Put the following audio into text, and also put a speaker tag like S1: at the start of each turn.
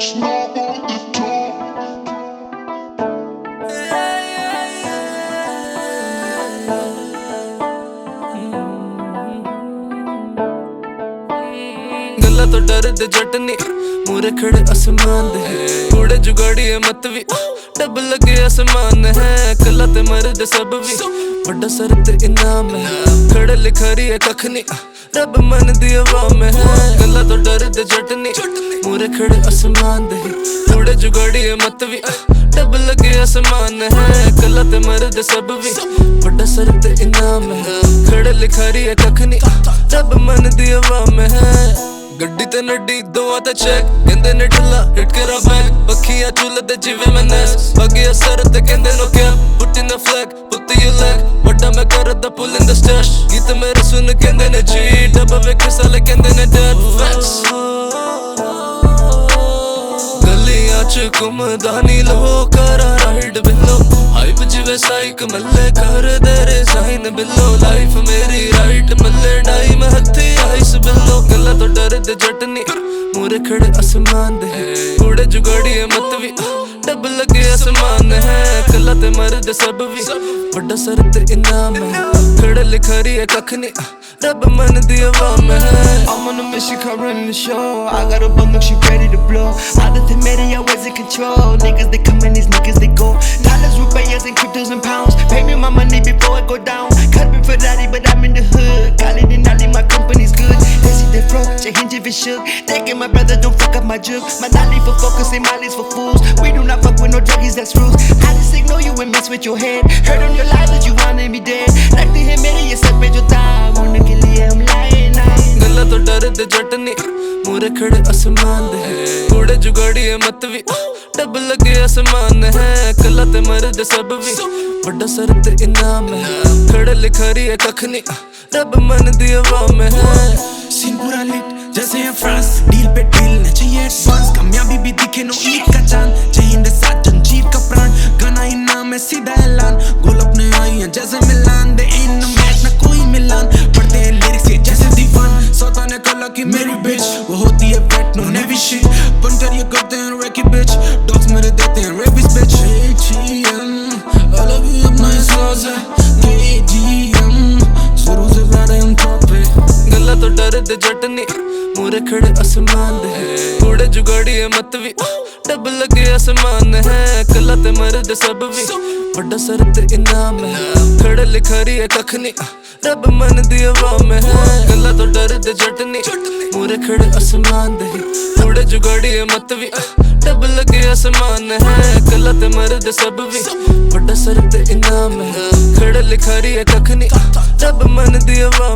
S1: गल्ला तो डरदे जट नी मूरे खड़े आसमान दे कूड़े जुगाड़िए मत भी डब लगे आसमान है कला ते मरदे सब भी बड़ा सर ते इनाम है खड़े लिखारी है कख नी रब मन दी हवा में है गल्ला तो डरदे जट नी मूरे खड़े आसमान दे कूड़े जुगाड़िए मत भी डब लगे आसमान है कला ते मरदे सब भी बड़ा सर ते इनाम है खड़े लिखारी है कख नी रब मन दी हवा में है गड्डी ते नड्डी दोआ ते चेक कहंदे ने ढिला हिट करा बैक पखियां झूलदे जिवें मैं नैस भागिया सर ते कहंदे no cap put in the flag put you lag वड्डा मैं करदा पुल इन द स्टैश गीत मेरे सुन कहंदे ने जी डब्बा वेख साले कहंदे ने डैड फैक्स गलियां च घुमदा नी लो करा राइड बिल्लो हाइप जिवें साइक मल्ले कर दे रे साइन बिल्लो लाइफ मेरी राइट मल्ले टाइम हत्थी आइस बिल्लो गल्ला तो डरदे जट नी मूरे खड़े आसमान दे कूड़े जुगाड़िए मत भी डब लगे आसमान है कला ते मरदे सब भी बड़ा सर ते इनाम है खड़े लिखारी है कख नी रब मन दी हवा में है
S2: I'm on a mission, come running the show. I got a bum, look, she ready to blow. All the many, always in control. Niggas, they come and these niggas, they go. Dollars, rupees, and cryptos and pounds. Pay me my money before it go down. Cut me for daddy, but I'm in the hood. Call it and Nolly, my company's good. They see they flow, they hinge if it shook. Thinking my brother don't fuck up my juke. My Nolly for focus, and Molly's for fools. We do not fuck with no druggies, that's rules. I just ignore you and mess with your head. Heard on your life that you wanted me dead. Like to hear me, you suck with your time. On the kill I'm lying,
S1: गल्ला तो डरदे जट नी मूरे खड़े आसमान दे कूड़े जुगाड़िए मत भी dub लगे आसमान है कला ते मरदे सब भी बड़ा सर ते इनाम है खड़े लिखारी है कख नी रब मन दी हवा में है
S3: सीन पूरा लिट जैसे है फ्रांस डील पे डील न चाहिए एडवांस कामयाबी भी दिखे नो ईद का चांद जय हिंद साथ जंजीर का प्राण गाना ही नाम है सीधा ऐलान गोल अपने आई हैं जैसे मिलान दे इन मैच ना कोई मिलान पढ़ते हैं लिरिक्स ये जैसे दीवान सौता ने कला की मेरी बिच वो होती है पेट नो नेवी शिट पंटर ये करते हैं रेकी बिच डॉग्स मेरे देते हैं रेबिस बिच ATM I love you अपना इस लॉस है KGM शुरू से ज़्यादा हम टॉप पे
S1: गल्ला तो डरदे जट नी मूरे खड़े आसमान दे कूड़े जुगाड़िए मत भी डब लगे आसमान है कला ते मरदे सब भी बड़ा सर ते इनाम है खड़े लिखारी है कख नी रब मन दी हवा में है गल्ला तो डरदे जट नी मूरे खड़े आसमान दे कूड़े जुगाड़िए मत भी डब लगे आसमान है कला ते मरदे सब भी बड़ा सर ते इनाम है खड़े लिखारी है कख नी रब मन दी हवा